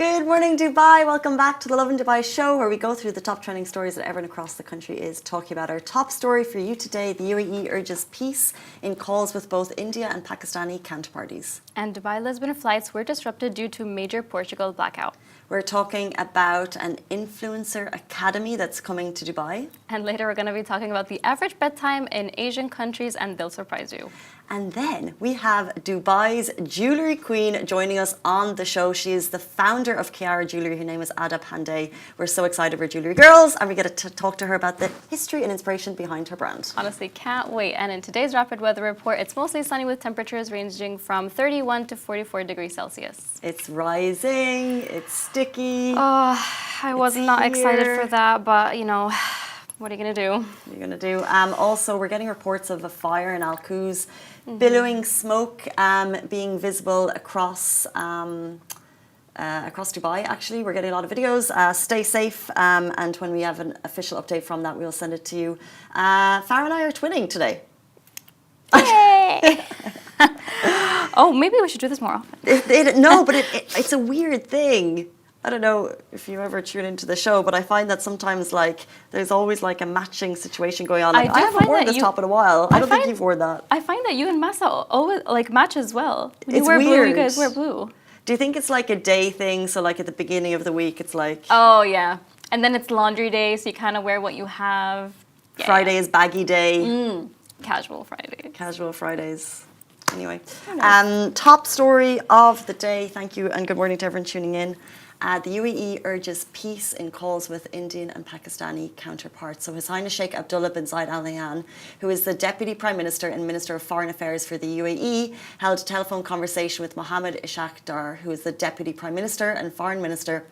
Good morning, Dubai. Welcome back to the Lovin Dubai show, where we go through the top trending stories that everyone across the country is talking about. Our top story for you today: the UAE urges peace in calls with both India and Pakistani counterparties. And Dubai-Lisbon flights were disrupted due to major Portugal blackout. We're talking about an influencer academy that's coming to Dubai. And later we're going to be talking about the average bedtime in Asian countries, and they'll surprise you. And then we have Dubai's jewellery queen joining us on the show. She is the founder of Kiara Jewellery. Her name is Ada Pandey. We're so excited we're jewellery girls, and we get to talk to her about the history and inspiration behind her brand. Honestly, can't wait. And in today's rapid weather report, it's mostly sunny with temperatures ranging from 31 to 44 degrees Celsius. It's rising, it's sticky. Oh, I was not excited for that, but you know, what are you going to do? What are you going to do? Also, we're getting reports of a fire in Al Quoz, billowing smoke being visible across Dubai. Actually, we're getting a lot of videos. Stay safe, and when we have an official update from that, we'll send it to you. Farah and I are twinning today. Yay! Oh, maybe we should do this more often. It's a weird thing. I don't know if you ever tune into the show, but I find that sometimes there's always a matching situation going on. I haven't worn this top in a while. I don't think you've worn that. I find that you and Massa always match as well. When you it's wear weird. blue, you guys wear blue. Do you think it's like a day thing? So at the beginning of the week, it's like... Oh, yeah. And then it's laundry day, so you kind of wear what you have. Yeah, Friday is baggy day. Casual Fridays. Casual Fridays. Anyway, top story of the day. Thank you and good morning to everyone tuning in. The UAE urges peace in calls with Indian and Pakistani counterparts. So His Highness Sheikh Abdullah bin Zayed Al Nahyan, who is the Deputy Prime Minister and Minister of Foreign Affairs for the UAE, held a telephone conversation with Mohammed Ishaq Dar, who is the Deputy Prime Minister and Foreign Minister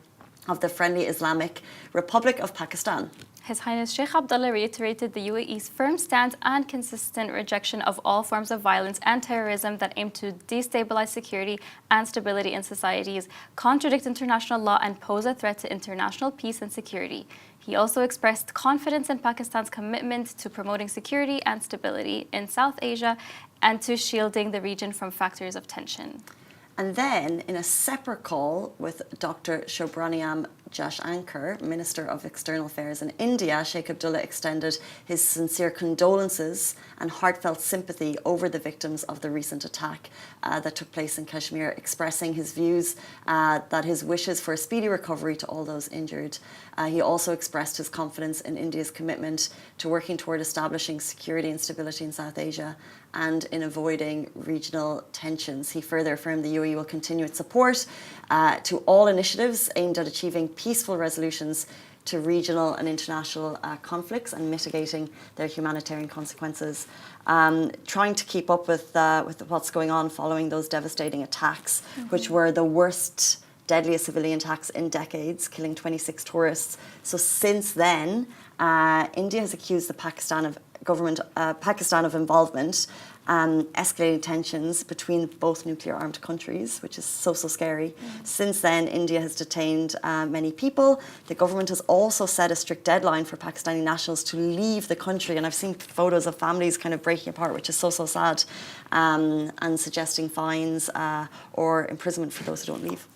of the Friendly Islamic Republic of Pakistan. His Highness Sheikh Abdullah reiterated the UAE's firm stance and consistent rejection of all forms of violence and terrorism that aim to destabilize security and stability in societies, contradict international law, and pose a threat to international peace and security. He also expressed confidence in Pakistan's commitment to promoting security and stability in South Asia and to shielding the region from factors of tension. And then, in a separate call with Dr. Shobraniyam Jaishankar, Minister of External Affairs in India, Sheikh Abdullah extended his sincere condolences and heartfelt sympathy over the victims of the recent attack that took place in Kashmir, expressing his views that his wishes for a speedy recovery to all those injured. He also expressed his confidence in India's commitment to working toward establishing security and stability in South Asia and in avoiding regional tensions. He further affirmed the UAE will continue its support to all initiatives aimed at achieving peaceful resolutions to regional and international conflicts and mitigating their humanitarian consequences. Trying to keep up with what's going on following those devastating attacks, which were the worst, deadliest civilian attacks in decades, killing 26 tourists. So since then, India has accused the Pakistan of involvement, escalating tensions between both nuclear-armed countries, which is so scary. Since then, India has detained many people. The government has also set a strict deadline for Pakistani nationals to leave the country, and I've seen photos of families kind of breaking apart, which is so sad, and suggesting fines or imprisonment for those who don't leave.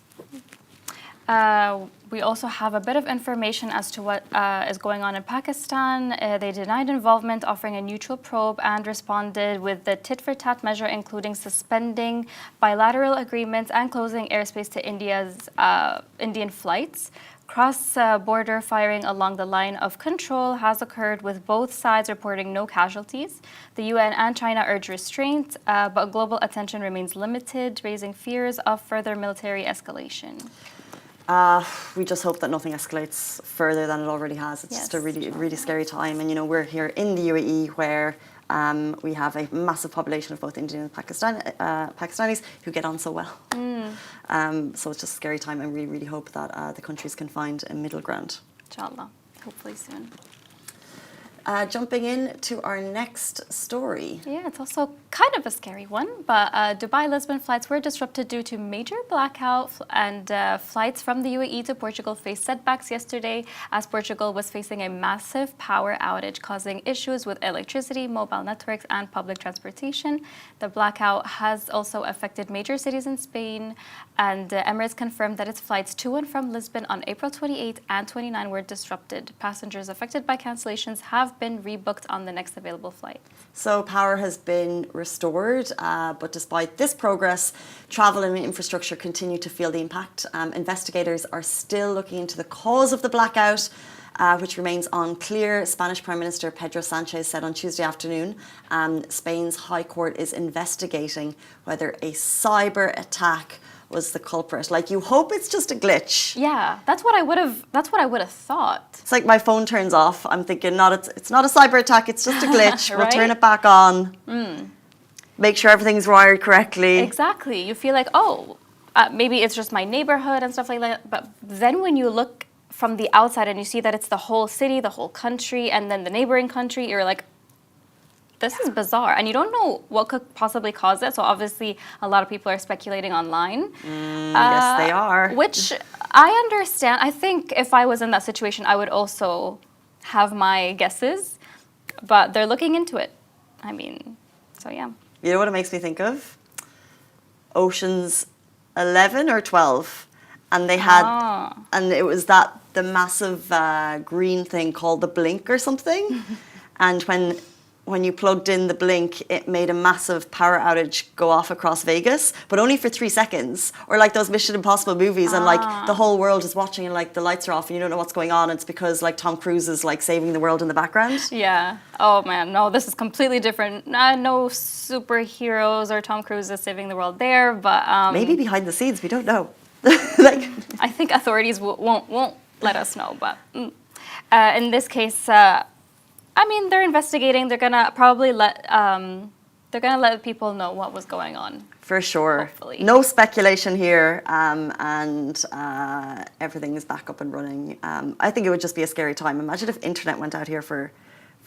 We also have a bit of information as to what is going on in Pakistan. They denied involvement, offering a neutral probe, and responded with the tit-for-tat measure, including suspending bilateral agreements and closing airspace to Indian flights. Cross-border firing along the line of control has occurred, with both sides reporting no casualties. The UN and China urge restraint, but global attention remains limited, raising fears of further military escalation. We just hope that nothing escalates further than it already has. It's just a really scary time. And, we're here in the UAE where we have a massive population of both Indian and Pakistanis who get on so well. So it's just a scary time, and we really hope that the countries can find a middle ground. Inshallah, hopefully soon. Jumping in to our next story. Yeah, it's also kind of a scary one, but Dubai-Lisbon flights were disrupted due to major blackout, and flights from the UAE to Portugal faced setbacks yesterday as Portugal was facing a massive power outage, causing issues with electricity, mobile networks, and public transportation. The blackout has also affected major cities in Spain, and Emirates confirmed that its flights to and from Lisbon on April 28 and 29 were disrupted. Passengers affected by cancellations have been rebooked on the next available flight. So power has been restored, but despite this progress, travel and infrastructure continue to feel the impact. Investigators are still looking into the cause of the blackout, which remains unclear. Spanish Prime Minister Pedro Sanchez said on Tuesday afternoon Spain's High Court is investigating whether a cyber attack was the culprit. Like, you hope it's just a glitch. Yeah, that's what I would have thought. It's like my phone turns off. I'm thinking, it's not a cyber attack, it's just a glitch. Right? We'll turn it back on. Make sure everything's wired correctly. Exactly. You feel like, maybe it's just my neighborhood and stuff like that. But then when you look from the outside and you see that it's the whole city, the whole country, and then the neighboring country, you're like, this is bizarre. And you don't know what could possibly cause it. So obviously, a lot of people are speculating online. Yes, they are. Which I understand. I think if I was in that situation, I would also have my guesses. But they're looking into it. I mean, so yeah. You know what it makes me think of? Ocean's 11 or 12. And they had, and it was the massive green thing called the blink or something. And when you plugged in the blink, it made a massive power outage go off across Vegas, but only for 3 seconds. Or like those Mission Impossible movies, and like the whole world is watching, and like the lights are off, and you don't know what's going on. It's because like Tom Cruise is like saving the world in the background. Yeah. Oh man, no, this is completely different. No superheroes or Tom Cruise is saving the world there, but maybe behind the scenes, we don't know. Like, I think authorities won't let us know, but in this case. I mean, they're investigating. They're gonna probably let people know what was going on. For sure. Hopefully. No speculation here, and everything is back up and running. I think it would just be a scary time. Imagine if internet went out here for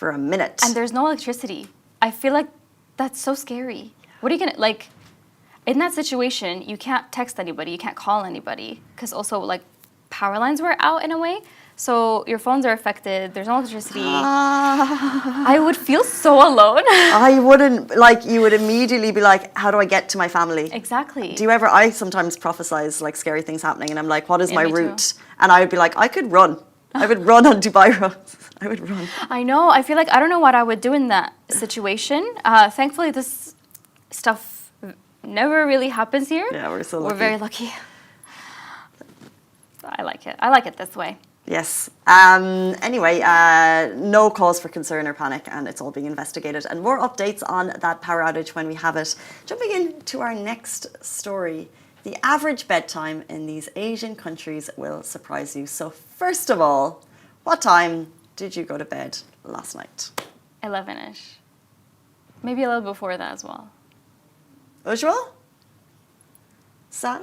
a minute. And there's no electricity. I feel like that's so scary. What are you gonna, like, in that situation, you can't text anybody, you can't call anybody, because also, like, power lines were out in a way. So your phones are affected, there's no electricity. I would feel so alone. I wouldn't, like, you would immediately be like, how do I get to my family? Exactly. I sometimes prophesize like scary things happening, and I'm like, what is my me route? too. And I would be like, I could run. I would run on Dubai roads. I would run. I know, I feel like I don't know what I would do in that situation. Thankfully, this stuff never really happens here. Yeah, we're so lucky. We're very lucky. I like it. I like it this way. Yes. Anyway, no cause for concern or panic, and it's all being investigated. And more updates on that power outage when we have it. Jumping into our next story, the average bedtime in these Asian countries will surprise you. So first of all, what time did you go to bed last night? 11-ish. Maybe a little before that as well. Usual? Sam?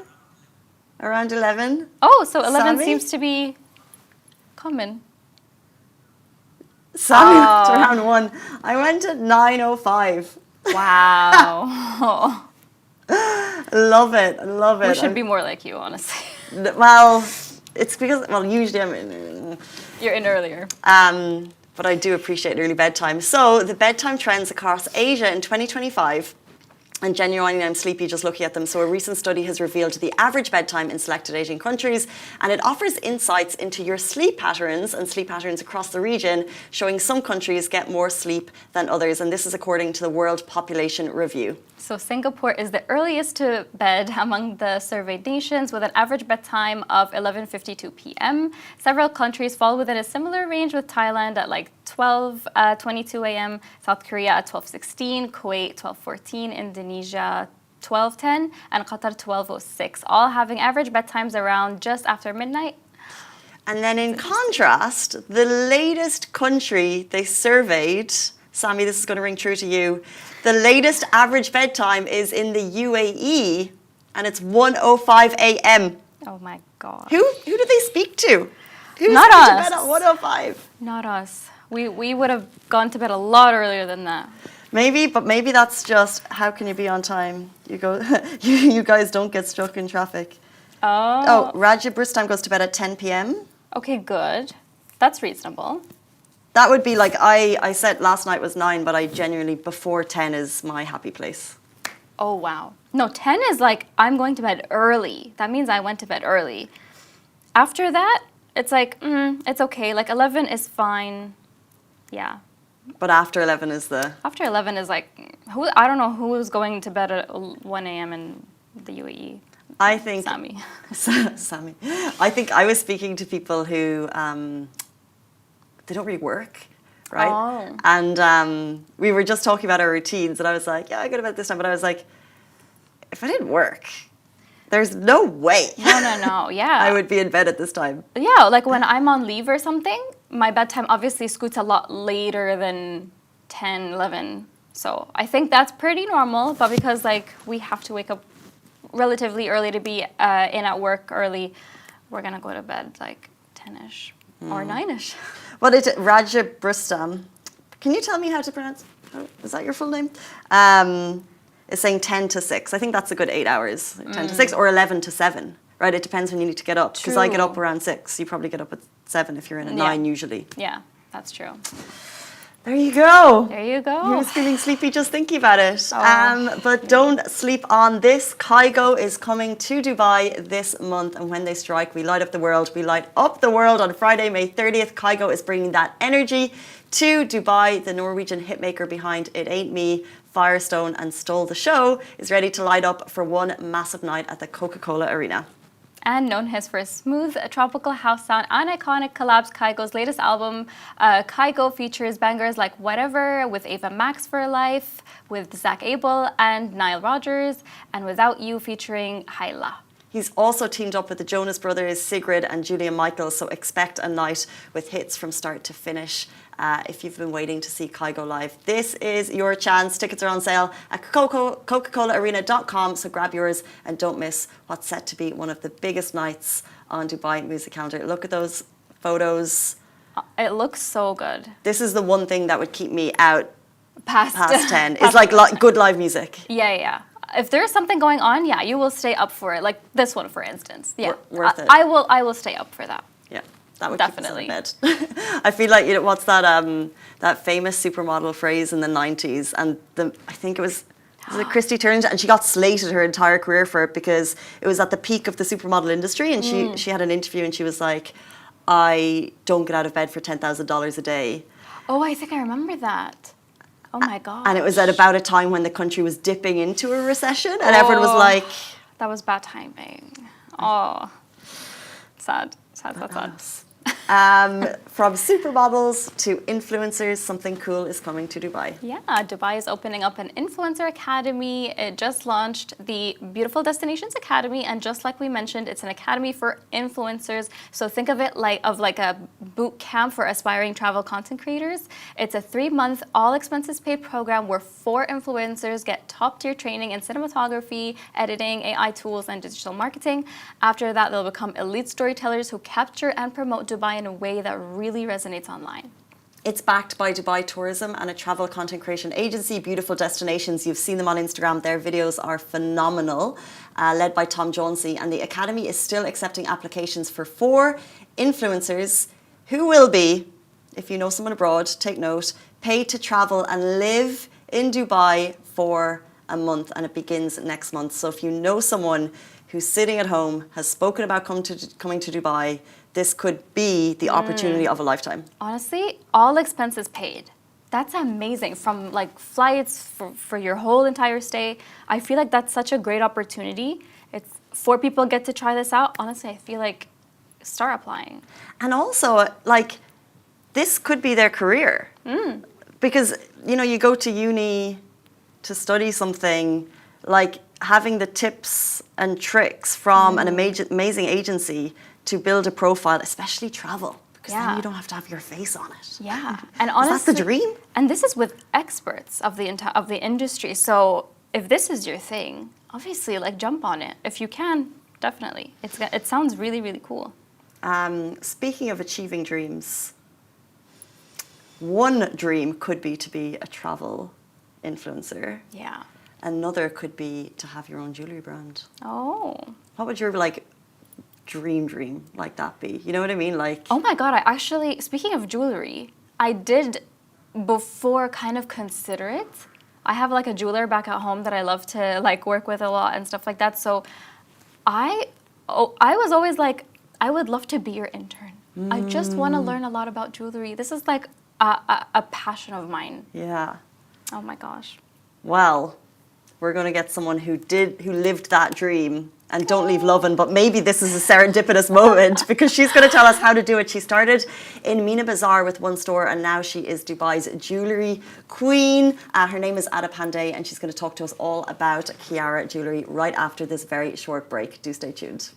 Around 11? Oh, so 11 Sammy? seems to be common. Sammy went around 1. I went at 9:05. Wow. Love it. Love it. We should be more like you, honestly. Well, it's because, usually I'm in. You're in earlier. But I do appreciate early bedtime. So the bedtime trends across Asia in 2025. And genuinely, I'm sleepy just looking at them. So a recent study has revealed the average bedtime in selected Asian countries, and it offers insights into your sleep patterns and sleep patterns across the region, showing some countries get more sleep than others. And this is according to the World Population Review. So Singapore is the earliest to bed among the surveyed nations, with an average bedtime of 11:52 p.m. Several countries fall within a similar range, with Thailand at like 12:22 a.m., South Korea at 12:16, Kuwait 12:14, Indonesia 12:10, and Qatar 12:06, all having average bedtimes around just after midnight. And then in contrast, the latest country they surveyed, Sammy, this is going to ring true to you. The latest average bedtime is in the UAE, and it's 1:05 a.m. Oh my God. Who do they speak to? Who's Not going to us. bed at 1:05? Not us. We would have gone to bed a lot earlier than that. Maybe, but maybe that's just how can you be on time? You go, you guys don't get stuck in traffic. Oh, Raja Brustam goes to bed at 10 p.m. Okay, good. That's reasonable. That would be like, I said last night was 9, but I genuinely, before 10 is my happy place. Oh, wow. No, 10 is like, I'm going to bed early. That means I went to bed early. After that, it's like, it's okay. Like 11 is fine. Yeah. But after 11 is the... After 11 is like, I don't know who's going to bed at 1 a.m. in the UAE. I think... Sammy. Sammy. I think I was speaking to people who, they don't really work, right? Oh. And we were just talking about our routines, and I was like, yeah, I go to bed this time. But I was like, if I didn't work, there's no way. No, yeah. I would be in bed at this time. Yeah, like when I'm on leave or something, my bedtime obviously scoots a lot later than 10, 11. So I think that's pretty normal, but because like we have to wake up relatively early to be in at work early, we're gonna go to bed like 10ish or 9ish. Well, Raja Brustam, can you tell me how to pronounce, is that your full name? Is saying 10 to 6. I think that's a good 8 hours, 10 to 6 or 11 to 7, right? It depends when you need to get up. Because I get up around 6. You probably get up at 7 if you're in a 9 usually. Yeah, that's true. There you go. There you go. You're feeling sleepy just thinking about it. Oh. But don't sleep on this. Kygo is coming to Dubai this month. And when they strike, we light up the world. We light up the world on Friday, May 30th. Kygo is bringing that energy to Dubai. The Norwegian hitmaker behind It Ain't Me, Firestone and Stole the Show is ready to light up for one massive night at the Coca-Cola Arena. And known as for smooth tropical house sound and iconic collabs, Kygo's latest album, Kygo, features bangers like Whatever with Ava Max for Life, with Zach Abel and Nile Rodgers, and Without You featuring Hyla. He's also teamed up with the Jonas Brothers, Sigrid and Julia Michaels, so expect a night with hits from start to finish. If you've been waiting to see Kygo live, this is your chance. Tickets are on sale at Coca-Colaarena.com, so grab yours and don't miss what's set to be one of the biggest nights on Dubai music calendar. Look at those photos. It looks so good. This is the one thing that would keep me out past 10. It's like good live music. Yeah. If there's something going on, yeah, you will stay up for it. Like this one, for instance. Yeah, worth it. I will stay up for that. Yeah, that would definitely keep us in bed. I feel like, you know, what's that that famous supermodel phrase in the 90s? And I think it was it Christy Turner? And she got slated her entire career for it because it was at the peak of the supermodel industry. And she had an interview and she was like, I don't get out of bed for $10,000 a day. Oh, I think I remember that. Oh my God. And it was at about a time when the country was dipping into a recession and everyone was like... That was bad timing. Oh, sad. From supermodels to influencers, something cool is coming to Dubai. Yeah, Dubai is opening up an influencer academy. It just launched the Beautiful Destinations Academy, and just like we mentioned, it's an academy for influencers. So think of it like a boot camp for aspiring travel content creators. It's a 3-month, all expenses paid program where 4 influencers get top-tier training in cinematography, editing, AI tools, and digital marketing. After that, they'll become elite storytellers who capture and promote Dubai in a way that really resonates online. It's backed by Dubai Tourism and a travel content creation agency, Beautiful Destinations. You've seen them on Instagram. Their videos are phenomenal, led by Tom Jauncey. And the Academy is still accepting applications for 4 influencers who will be, if you know someone abroad, take note, paid to travel and live in Dubai for a month. And it begins next month. So if you know someone who's sitting at home, has spoken about coming to Dubai, this could be the opportunity of a lifetime. Honestly, all expenses paid. That's amazing. From like flights for your whole entire stay. I feel like that's such a great opportunity. It's 4 people get to try this out. Honestly, I feel like start applying. And also, like, this could be their career. Because, you know, you go to uni to study something, like having the tips and tricks from an amazing agency to build a profile, especially travel, because then you don't have to have your face on it. Yeah, and honestly, is that the dream? And this is with experts of the industry. So if this is your thing, obviously, like jump on it if you can. Definitely, it sounds really, really cool. Speaking of achieving dreams, One dream could be to be a travel influencer. Yeah. Another could be to have your own jewelry brand. Oh. What would your like dream like that be? You know what I mean? Like, Oh my God, I actually, speaking of jewelry, I did before kind of consider it. I have like a jeweler back at home that I love to like work with a lot and stuff like that. So I was always like, I would love to be your intern. I just want to learn a lot about jewelry. This is like a passion of mine. yeah. Oh my gosh. Well, we're going to get someone who lived that dream and don't leave Lovin, but maybe this is a serendipitous moment because she's going to tell us how to do it. She started in Mina Bazaar with one store and now she is Dubai's jewellery queen. Her name is Ada Pandey and she's going to talk to us all about Kiara Jewellery right after this very short break. Do stay tuned.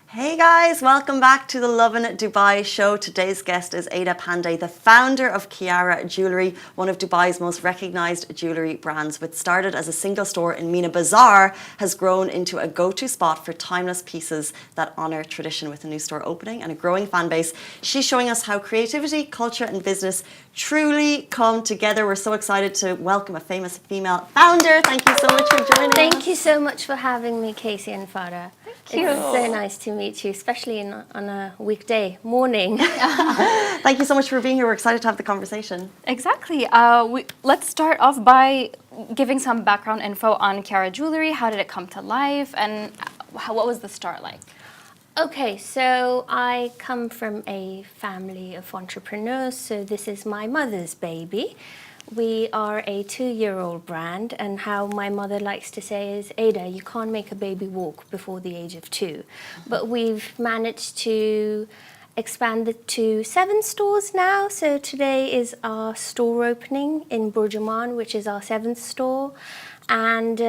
Hey guys, welcome back to the Lovin Dubai show. Today's guest is Ada Pandey, the founder of Kiara Jewellery, one of Dubai's most recognised jewellery brands. Which started as a single store in Mina Bazaar, has grown into a go-to spot for timeless pieces that honour tradition with a new store opening and a growing fan base. She's showing us how creativity, culture and business truly come together. We're so excited to welcome a famous female founder. Thank you so much for joining us. Thank you so much for having me, Casey and Farah. Thank you. It's so nice to meet you, especially on a weekday morning. Thank you so much for being here. We're excited to have the conversation. Exactly. Let's start off by giving some background info on Kiara Jewellery. How did it come to life and what was the start like? Okay, so I come from a family of entrepreneurs, so this is my mother's baby. We are a 2-year-old brand, and how my mother likes to say is, Ada, you can't make a baby walk before the age of 2. But we've managed to expanded to 7 stores now. So today is our store opening in Burjuman, which is our 7th store. And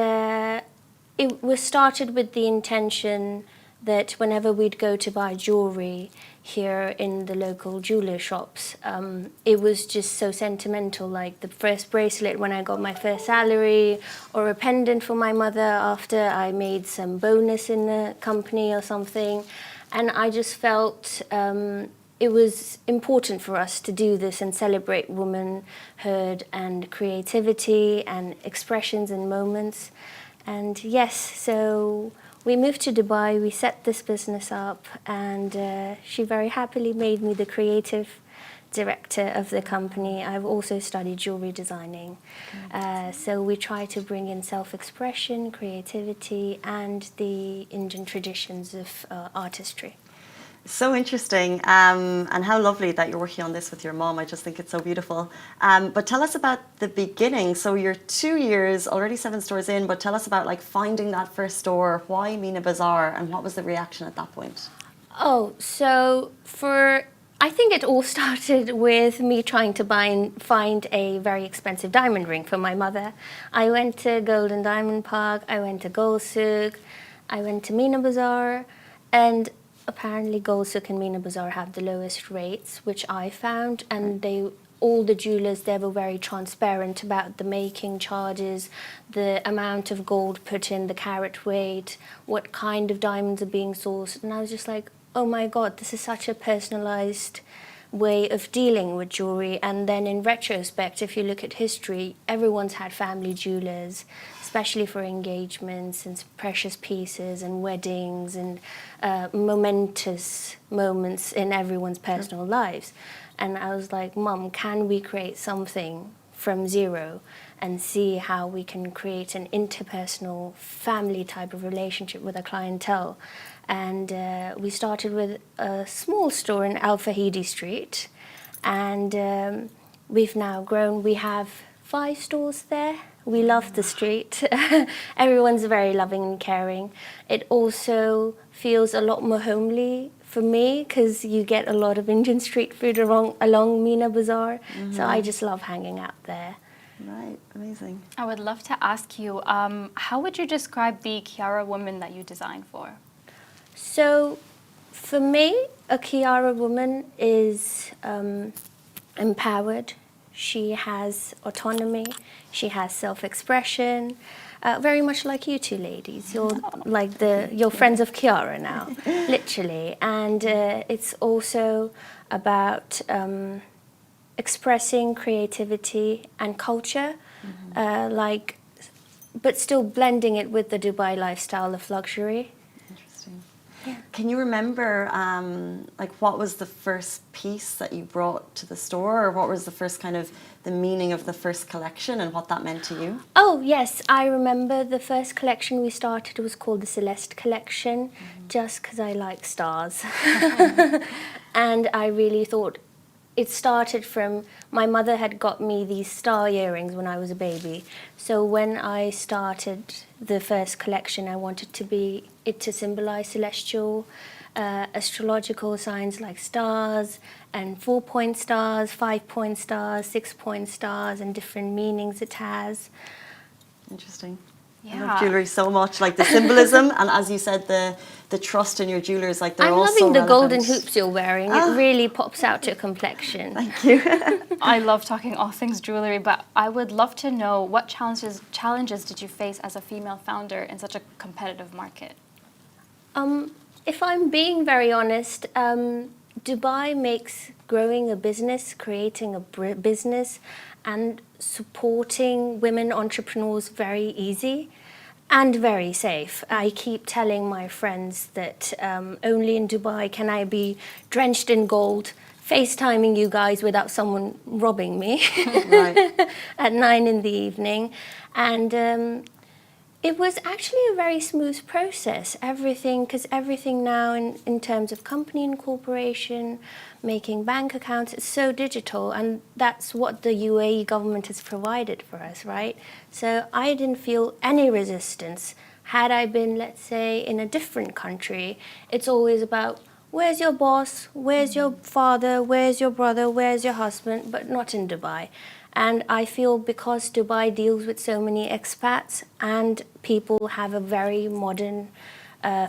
it was started with the intention that whenever we'd go to buy jewelry here in the local jeweler shops, it was just so sentimental, like the first bracelet when I got my first salary, or a pendant for my mother after I made some bonus in the company or something. And I just felt it was important for us to do this and celebrate womanhood and creativity and expressions and moments. And yes, so we moved to Dubai, we set this business up, and she very happily made me the creative director of the company. I've also studied jewelry designing. So we try to bring in self-expression, creativity, and the Indian traditions of artistry. So interesting, and how lovely that you're working on this with your mom. I just think it's so beautiful. But tell us about the beginning. So you're 2 years, already 7 stores in, but tell us about like finding that first store, why Meena Bazaar, and what was the reaction at that point? Oh, so I think it all started with me trying to find a very expensive diamond ring for my mother. I went to Golden Diamond Park, I went to Gold Souk, I went to Meena Bazaar, and apparently Gold Souk and Meena Bazaar have the lowest rates, which I found, and all the jewelers there were very transparent about the making charges, the amount of gold put in, the carat weight, what kind of diamonds are being sourced, and I was just like, oh my God, this is such a personalized way of dealing with jewelry. And then in retrospect, if you look at history, everyone's had family jewelers, especially for engagements and precious pieces and weddings and momentous moments in everyone's personal lives. And I was like, Mum, can we create something from zero and see how we can create an interpersonal family type of relationship with a clientele? And we started with a small store in Al Fahidi Street, and we've now grown. We have 5 stores there. We love the street. Everyone's very loving and caring. It also feels a lot more homely for me because you get a lot of Indian street food along Meena Bazaar. So I just love hanging out there. Right, amazing. I would love to ask you, how would you describe the Kiara woman that you designed for? So for me, a Kiara woman is empowered. She has autonomy. She has self-expression. Very much like you two ladies. You're like you're friends of Kiara now, literally. And it's also about expressing creativity and culture, but still blending it with the Dubai lifestyle of luxury. Interesting. Yeah. Can you remember, like, what was the first piece that you brought to the store, or what was the first kind of the meaning of the first collection and what that meant to you? Oh yes, I remember the first collection we started was called the Celeste collection, just because I like stars, and I really thought. It started from, my mother had got me these star earrings when I was a baby. So when I started the first collection, I wanted it to symbolize celestial, astrological signs like stars, and 4-point stars, 5-point stars, 6-point stars, and different meanings it has. Interesting. Yeah. I love jewellery so much, like the symbolism, and as you said, the trust in your jewellers, like they're I'm all loving so the relevant. golden hoops you're wearing. It really pops out your complexion. Thank you. I love talking all things jewellery, but I would love to know what challenges did you face as a female founder in such a competitive market? If I'm being very honest, Dubai makes growing a business, creating a business, and supporting women entrepreneurs very easy and very safe. I keep telling my friends that only in Dubai can I be drenched in gold, FaceTiming you guys without someone robbing me at 9 in the evening. And it was actually a very smooth process. Because everything now in terms of company incorporation, making bank accounts, it's so digital, and that's what the UAE government has provided for us, right? So I didn't feel any resistance. Had I been, let's say, in a different country, it's always about where's your boss? Where's your father? Where's your brother? Where's your husband? But not in Dubai. And I feel because Dubai deals with so many expats and people have a very modern,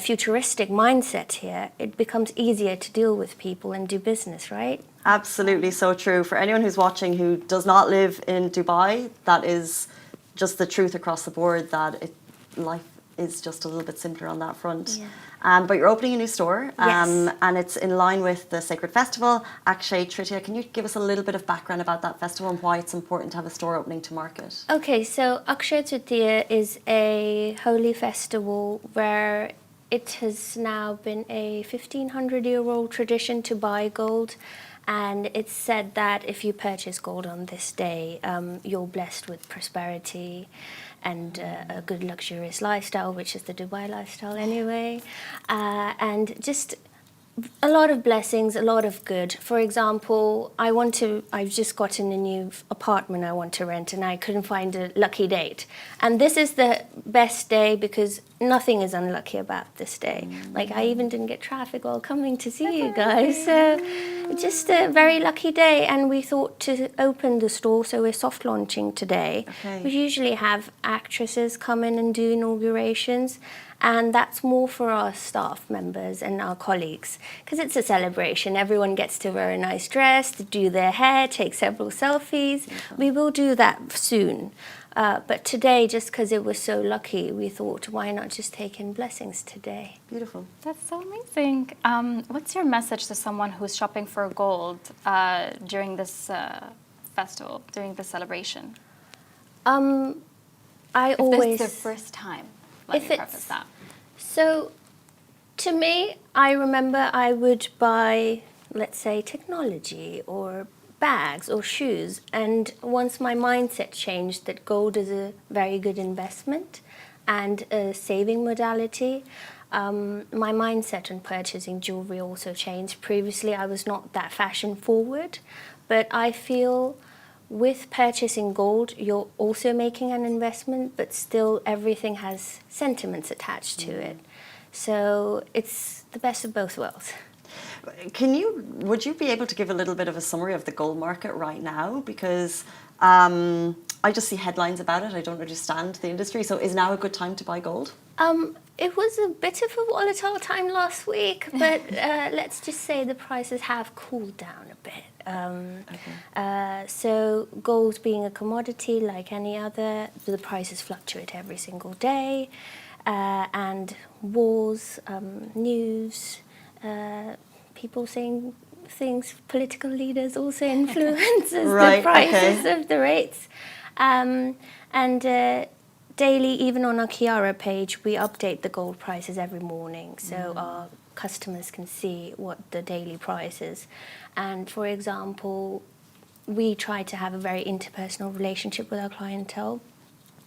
futuristic mindset here, it becomes easier to deal with people and do business, right? Absolutely, so true. For anyone who's watching who does not live in Dubai, that is just the truth across the board, that life is just a little bit simpler on that front. Yeah. But you're opening a new store, Yes. and it's in line with the Sacred Festival, Akshay Tritiya. Can you give us a little bit of background about that festival and why it's important to have a store opening to market? Okay, so Akshay Tritiya is a holy festival where it has now been a 1500-year-old tradition to buy gold. And it's said that if you purchase gold on this day, you're blessed with prosperity and a good luxurious lifestyle, which is the Dubai lifestyle anyway. And just a lot of blessings, a lot of good. For example, I've just gotten a new apartment I want to rent and I couldn't find a lucky date. And this is the best day because nothing is unlucky about this day. Like I even didn't get traffic while coming to see you guys. So just a very lucky day. And we thought to open the store, so we're soft launching today. Okay. We usually have actresses come in and do inaugurations. And that's more for our staff members and our colleagues because it's a celebration. Everyone gets to wear a nice dress, to do their hair, take several selfies. We will do that soon. But today, just because it was so lucky, we thought, why not just take in blessings today? Beautiful. That's so amazing. What's your message to someone who's shopping for gold during this festival, during this celebration? I If always... this is their first time, let me preface that. So, to me, I remember I would buy, let's say, technology or bags or shoes. And once my mindset changed that gold is a very good investment and a saving modality, my mindset on purchasing jewelry also changed. Previously, I was not that fashion forward, but I feel with purchasing gold, you're also making an investment, but still everything has sentiments attached to it. So it's the best of both worlds. Would you be able to give a little bit of a summary of the gold market right now? Because I just see headlines about it. I don't understand the industry. So is now a good time to buy gold? It was a bit of a volatile time last week, but let's just say the prices have cooled down a bit. So gold being a commodity like any other, the prices fluctuate every single day. And wars, news, people saying things, political leaders also influences the prices of the rates. Daily, even on our Kiara page, we update the gold prices every morning, so our customers can see what the daily price is. And for example, we try to have a very interpersonal relationship with our clientele.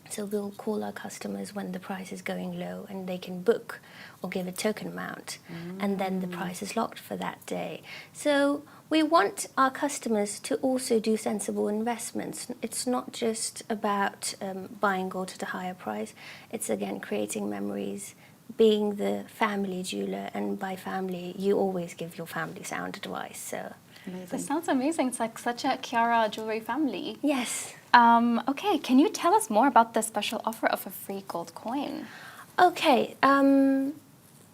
So we'll call our customers when the price is going low and they can book or give a token amount, and then the price is locked for that day. So we want our customers to also do sensible investments. It's not just about buying gold at a higher price. It's again creating memories, being the family jeweler, and by family, you always give your family sound advice. So amazing. This sounds amazing. It's like such a Kiara jewelry family. yes. Okay, can you tell us more about the special offer of a free gold coin? Okay,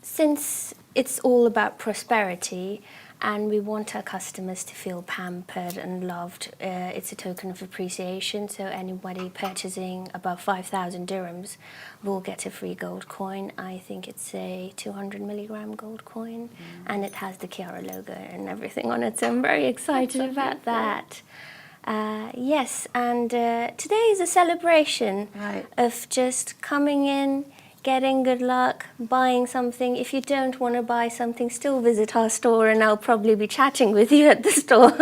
since it's all about prosperity and we want our customers to feel pampered and loved, it's a token of appreciation. So anybody purchasing above 5,000 dirhams will get a free gold coin. I think it's a 200 milligram gold coin, and it has the Kiara logo and everything on it. So I'm very excited about that. Yes, and today is a celebration of just coming in, getting good luck, buying something. If you don't want to buy something, still visit our store and I'll probably be chatting with you at the store.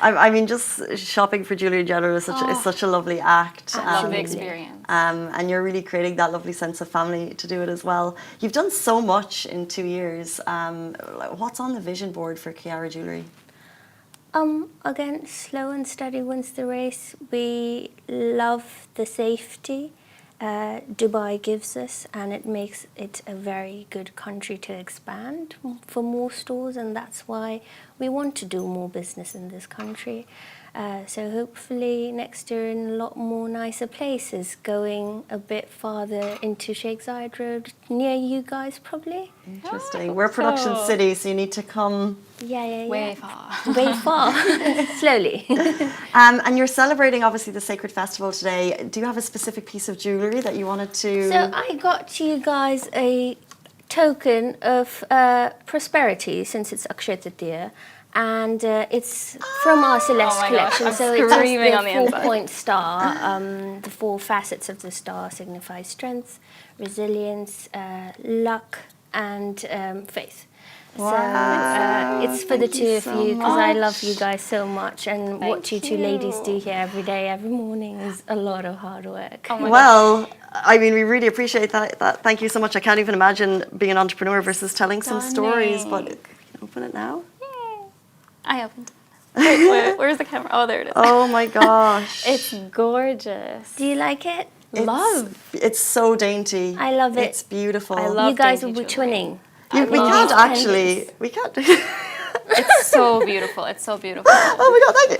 I mean, just shopping for jewellery in general is such a lovely act. Lovely experience. And you're really creating that lovely sense of family to do it as well. You've done so much in 2 years. What's on the vision board for Kiara Jewellery? Again, slow and steady wins the race. We love the safety Dubai gives us, and it makes it a very good country to expand for more stores, and that's why we want to do more business in this country. So hopefully next year in a lot more nicer places, going a bit farther into Sheikh Zayed Road, near you guys probably. Interesting. We're a production city, so you need to come. Yeah. Way far. Way far, slowly. And you're celebrating, obviously, the Sacred Festival today. Do you have a specific piece of jewellery that you wanted to... So I got you guys a token of prosperity, since it's Akshay Tritiya, and it's from our Celeste my gosh, collection. I'm So it's screaming on the the inside. 4-point star. The 4 facets of the star signify strength, resilience, luck, and faith. Wow. So it's for the Thank two you of so you, because I love much. you guys so much, and what you two ladies do here every day, every morning is a lot of hard work. Oh my Well, I mean, we really appreciate that. Thank you so much. I can't even imagine being an entrepreneur versus telling some stories, but Stunning. can you open it now? I opened it. Wait, where's the camera? Oh, there it is. Oh my gosh. It's gorgeous. Do you like it? It's so dainty. I love it. It's beautiful. I love You guys dainty will be jewelry. twinning. We can't actually. We can't. It's so beautiful. It's so beautiful. Oh my God, thank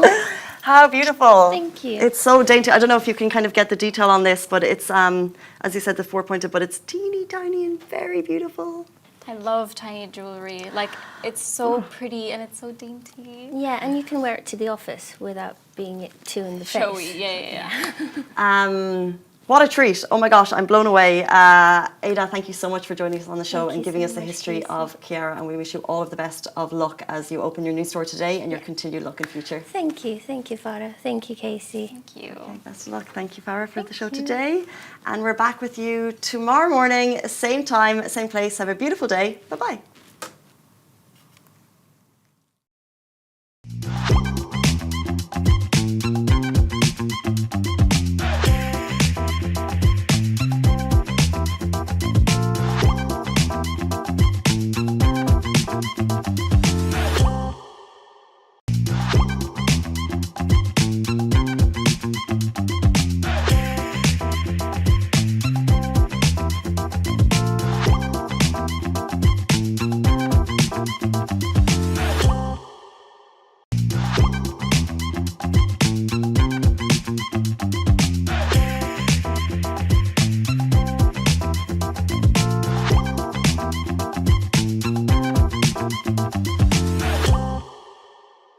you. How beautiful. Thank you. It's so dainty. I don't know if you can kind of get the detail on this, but it's, as you said, the 4-pointed, but it's teeny tiny and very beautiful. I love tiny jewelry. Like, it's so pretty and it's so dainty. Yeah, and you can wear it to the office without being too in the face. Showy, yeah. What a treat. Oh my gosh, I'm blown away. Ada, thank you so much for joining us on the show Thank and you giving so us the much, history Casey. of Kiara, and we wish you all of the best of luck as you open your new store today and your continued luck in future. Thank you, Farah. Thank you, Casey. Thank you. Okay, best of luck. Thank you, Farah, for the show today. And we're back with you tomorrow morning, same time, same place. Have a beautiful day. Bye-bye.